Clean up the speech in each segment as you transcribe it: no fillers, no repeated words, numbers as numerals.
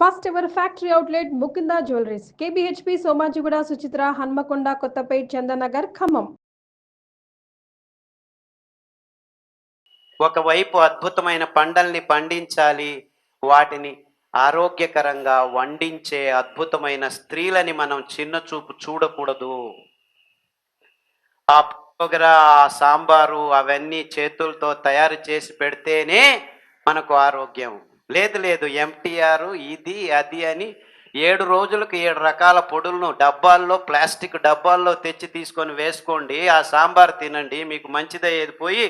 First ever factory outlet Mukunda jewelleries, KBHP, Somajiguda, Suchitra, Hanamkonda, Kothapet, Chandanagar, Khammam. ఒకవైపు అద్భుతమైన పంటల్ని పండించాలి, వాటిని ఆరోగ్యకరంగా వండించే అద్భుతమైన స్త్రీలని మనం చిన్న చూపు చూడకూడదు. ఆ పులిహోర, ఆ సాంబారు అవన్నీ చేతులతో తయారు చేసి పెడితేనే మనకు ఆరోగ్యం. లేదు ఎంటీఆర్ ఇది అది అని 7 రోజులకు 7 రకాల పొడులను డబ్బాల్లో, ప్లాస్టిక్ డబ్బాల్లో తెచ్చి తీసుకొని వేసుకోండి. ఆ సాంబార్ తినండి, మీకు మంచిదయ్యేది పోయి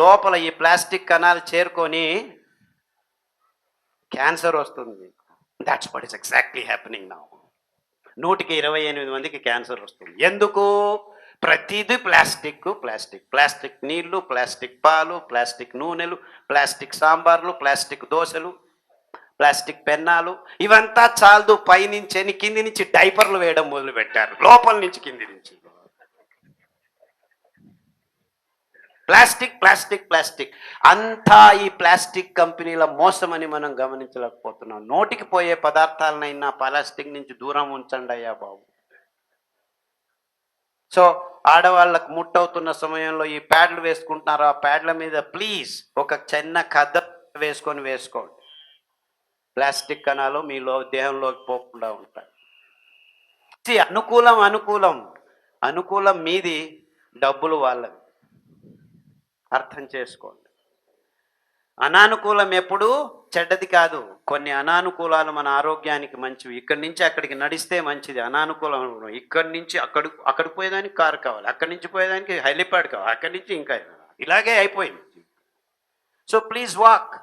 లోపల ఈ ప్లాస్టిక్ కణాలు చేరుకొని క్యాన్సర్ వస్తుంది. That's what is exactly happening now. 100కి 28 మందికి క్యాన్సర్ వస్తుంది. ఎందుకు? ప్రతిదీ ప్లాస్టిక్ నీళ్లు, ప్లాస్టిక్ పాలు, ప్లాస్టిక్ నూనెలు, ప్లాస్టిక్ సాంబార్లు, ప్లాస్టిక్ దోశలు, ప్లాస్టిక్ పెన్నాలు. ఇవంతా చాలదు, పైనుంచి కింది నుంచి డైపర్లు వేయడం మొదలు పెట్టారు, లోపల నుంచి కింది నుంచి ప్లాస్టిక్. అంతా ఈ ప్లాస్టిక్ కంపెనీల మోసమని మనం గమనించలేకపోతున్నాం. నోటికి పోయే పదార్థాలనైనా ప్లాస్టిక్ నుంచి దూరం ఉంచండి అయ్యా బాబు. సో ఆడవాళ్ళకు ముట్టవుతున్న సమయంలో ఈ ప్యాడ్లు వేసుకుంటున్నారు, ఆ ప్యాడ్ల మీద ప్లీజ్ ఒక చిన్న కద్ద వేసుకోండి. ప్లాస్టిక్ కణాలు మీలో దేహంలోకి పోకుండా ఉంటాయి. అనుకూలం మీది, డబ్బులు వాళ్ళవి. అర్థం చేసుకోండి. అనానుకూలం ఎప్పుడు చెడ్డది కాదు. కొన్ని అనానుకూలాలు మన ఆరోగ్యానికి మంచివి. ఇక్కడి నుంచి అక్కడికి నడిస్తే మంచిది. అనానుకూలం ఇక్కడి నుంచి అక్కడికి పోయేదానికి కారు కావాలి, అక్కడి నుంచి పోయేదానికి హెలిప్యాడ్ కావాలి, అక్కడి నుంచి ఇంకా ఇలాగే అయిపోయింది. So please walk.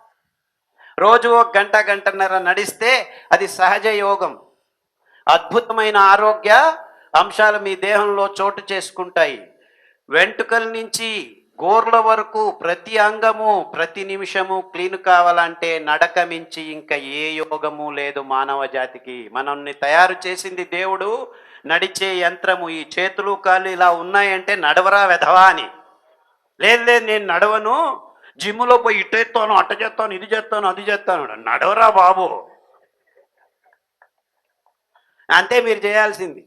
రోజు 1 గంటన్నర నడిస్తే అది సహజ యోగం. అద్భుతమైన ఆరోగ్య అంశాలు మీ దేహంలో చోటు చేసుకుంటాయి. వెంట్రుకల నుంచి గోర్ల వరకు ప్రతి అంగము ప్రతి నిమిషము క్లీన్ కావాలంటే నడక మించి ఇంకా ఏ యోగము లేదు మానవ జాతికి. మనల్ని తయారు చేసింది దేవుడు నడిచే యంత్రము. ఈ చేతులు కాళ్ళు ఇలా ఉన్నాయంటే నడవరా వెధవా అని. లేదు నేను నడవను, జిమ్లో పోయి ఇటు చేస్తాను, అట్ట చేస్తాను, ఇది చేస్తాను, అది చేస్తాను. నడవరా బాబు, అంతే మీరు చేయాల్సింది.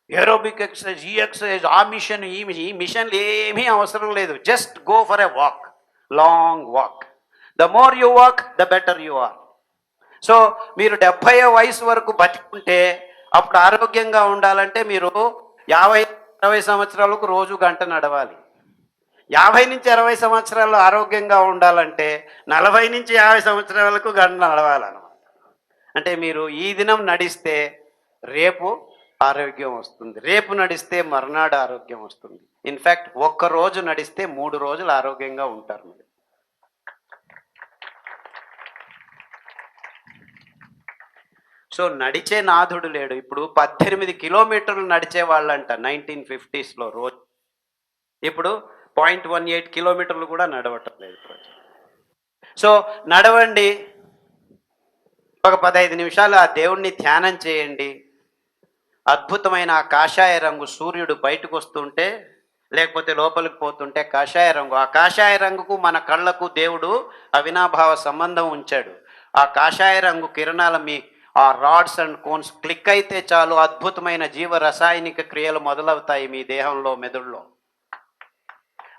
ఏరోబిక్ ఎక్సర్సైజ్, ఈ ఎక్సర్సైజ్, ఆ మిషన్, ఈ మిషన్లు ఏమీ అవసరం లేదు. Just go for a walk, long walk. The more you walk the better you are. So మీరు 70 వయసు వరకు బతికుంటే, అప్పుడు ఆరోగ్యంగా ఉండాలంటే మీరు 50-60 సంవత్సరాలకు రోజు గంట నడవాలి. 50 నుంచి 60 సంవత్సరాలు ఆరోగ్యంగా ఉండాలంటే 40 నుంచి 50 సంవత్సరాలకు గంట నడవాలన్నమాట. అంటే మీరు ఈ దినం నడిస్తే రేపు ఆరోగ్యం వస్తుంది, రేపు నడిస్తే మర్నాడు ఆరోగ్యం వస్తుంది. ఇన్ఫ్యాక్ట్ 1 రోజు నడిస్తే 3 రోజులు ఆరోగ్యంగా ఉంటారు మీరు. సో నడిచే నాథుడు లేడు. ఇప్పుడు 18 కిలోమీటర్లు నడిచే వాళ్ళంట 1950s రోజు. ఇప్పుడు 0.18 కిలోమీటర్లు కూడా నడవటం లేదు. సో నడవండి, ఒక 15 నిమిషాలు ఆ దేవుణ్ణి ధ్యానం చేయండి. అద్భుతమైన ఆ కాషాయ రంగు సూర్యుడు బయటకు వస్తుంటే, లేకపోతే లోపలికి పోతుంటే కాషాయ రంగు, ఆ కాషాయ రంగుకు మన కళ్ళకు దేవుడు అవినాభావ సంబంధం ఉంచాడు. ఆ కాషాయ రంగు కిరణాల మీ ఆ రాడ్స్ అండ్ కోన్స్ క్లిక్ అయితే చాలు, అద్భుతమైన జీవ రసాయనిక క్రియలు మొదలవుతాయి మీ దేహంలో, మెదడులో.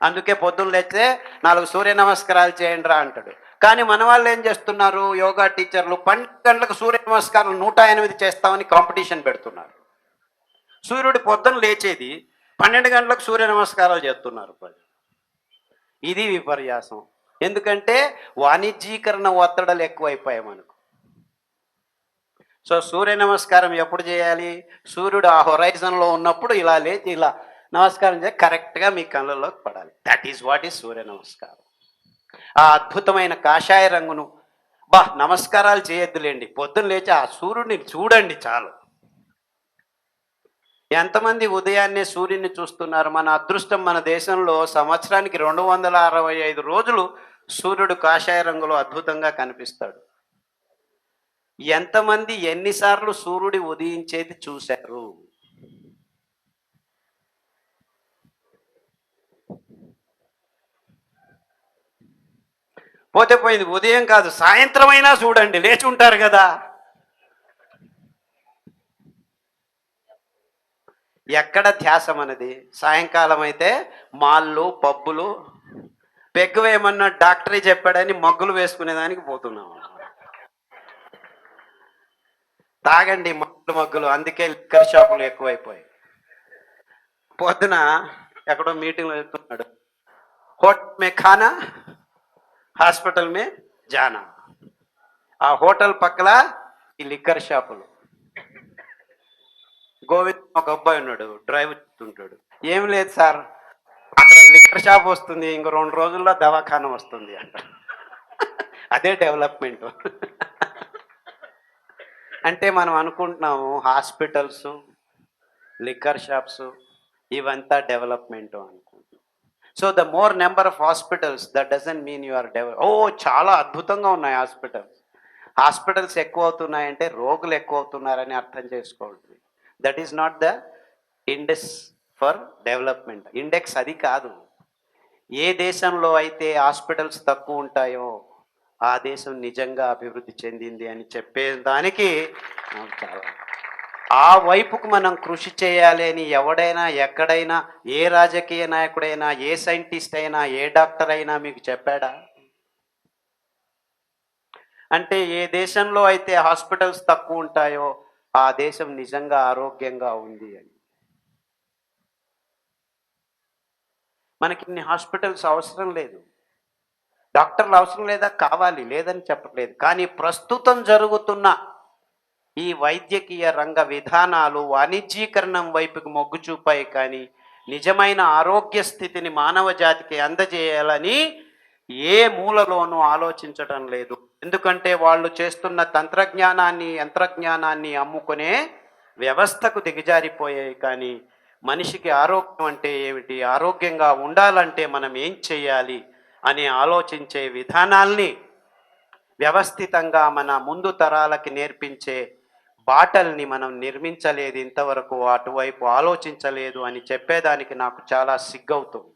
అందుకే పొద్దున్న లేస్తే 4 సూర్య నమస్కారాలు చేయండి రా అంటాడు. కానీ మన వాళ్ళు ఏం చేస్తున్నారు, యోగా టీచర్లు 12 గంటలకు సూర్య నమస్కారాలు 108 చేస్తామని కాంపిటీషన్ పెడుతున్నారు. సూర్యుడు పొద్దున్న లేచేది 12 గంటలకు సూర్య నమస్కారాలు చేస్తున్నారు. ఇది విపర్యాసం. ఎందుకంటే వాణిజ్యీకరణ ఒత్తిడలు ఎక్కువైపోయాయి మనకు. సో సూర్య నమస్కారం ఎప్పుడు చేయాలి? సూర్యుడు ఆ హొరైజన్లో ఉన్నప్పుడు ఇలా లేచి ఇలా నమస్కారం చేసి కరెక్ట్గా మీ కళ్ళల్లోకి పడాలి. దట్ ఈజ్ వాట్ ఈజ్ సూర్య నమస్కారం. ఆ అద్భుతమైన కాషాయ రంగును నమస్కారాలు చేయొద్దులేండి, పొద్దున్న లేచి ఆ సూర్యుడిని చూడండి చాలు. ఎంతమంది ఉదయాన్నే సూర్యుడిని చూస్తున్నారు? మన అదృష్టం, మన దేశంలో సంవత్సరానికి 265 రోజులు సూర్యుడు కాషాయ రంగులో అద్భుతంగా కనిపిస్తాడు. ఎంతమంది ఎన్నిసార్లు సూర్యుడి ఉదయించేది చూశారు? పోతే పోయింది, ఉదయం కాదు సాయంత్రం అయినా చూడండి, లేచి ఉంటారు కదా. ఎక్కడ ధ్యాస మనది? సాయంకాలం అయితే మాళ్ళు, పబ్బులు, పెగ్గు వేయమన్న డాక్టరే చెప్పాడని మగ్గులు వేసుకునేదానికి పోతున్నాం. తాగండి మగ్గులు, అందుకే లిక్కర్ షాపులు ఎక్కువైపోయాయి. పొద్దున ఎక్కడో మీటింగ్లో వెళ్తున్నాడు, హోటల్ మే ఖానా, హాస్పిటల్ మే జానా. ఆ హోటల్ పక్కల ఈ లిక్కర్ షాపులు. గోవింద్ ఒక అబ్బాయి ఉన్నాడు, డ్రైవర్ చెప్తుంటాడు, ఏం లేదు సార్, అక్కడ లిక్కర్ షాప్ వస్తుంది, ఇంకో 2 రోజుల్లో దవాఖాన వస్తుంది అంట. అదే డెవలప్మెంట్. అంటే మనం అనుకుంటున్నాము హాస్పిటల్స్, లిక్కర్ షాప్స్ ఇవంతా డెవలప్మెంట్ అనుకుంటున్నాం. So the more number of hospitals that doesn't mean you are develop. చాలా అద్భుతంగా ఉన్నాయి హాస్పిటల్స్. హాస్పిటల్స్ ఎక్కువ అవుతున్నాయంటే రోగులు ఎక్కువ అవుతున్నారని అర్థం చేసుకోవాలి. That is not the index for development. Index అది కాదు. ఏ దేశంలో అయితే హాస్పిటల్స్ తక్కువ ఉంటాయో ఆ దేశం నిజంగా అభివృద్ధి చెందింది అని చెప్పేదానికి చాలా ఆ వైపుకు మనం కృషి చేయాలి అని ఎవడైనా ఎక్కడైనా ఏ రాజకీయ నాయకుడైనా ఏ సైంటిస్ట్ అయినా ఏ డాక్టర్ అయినా మీకు చెప్పాడా? అంటే ఏ దేశంలో అయితే హాస్పిటల్స్ తక్కువ ఉంటాయో ఆ దేశం నిజంగా ఆరోగ్యంగా ఉంది అని. మనకి ఇన్ని హాస్పిటల్స్ అవసరం లేదు, డాక్టర్లు అవసరం లేదా, కావాలి, లేదని చెప్పట్లేదు. కానీ ప్రస్తుతం జరుగుతున్న ఈ వైద్యకీయ రంగ విధానాలు వాణిజ్యీకరణం వైపుకి మొగ్గు చూపాయి, కానీ నిజమైన ఆరోగ్య స్థితిని మానవ జాతికి అందజేయాలని ఏ మూలలోనూ ఆలోచించడం లేదు. ఎందుకంటే వాళ్ళు చేస్తున్న తంత్రజ్ఞానాన్ని, యంత్రజ్ఞానాన్ని అమ్ముకునే వ్యవస్థకు దిగజారిపోయాయి. కానీ మనిషికి ఆరోగ్యం అంటే ఏమిటి, ఆరోగ్యంగా ఉండాలంటే మనం ఏం చేయాలి అని ఆలోచించే విధానాల్ని వ్యవస్థితంగా మన ముందు తరాలకి నేర్పించే బాటల్ని మనం నిర్మించలేదు ఇంతవరకు, అటువైపు ఆలోచించలేదు అని చెప్పేదానికి నాకు చాలా సిగ్గవుతుంది.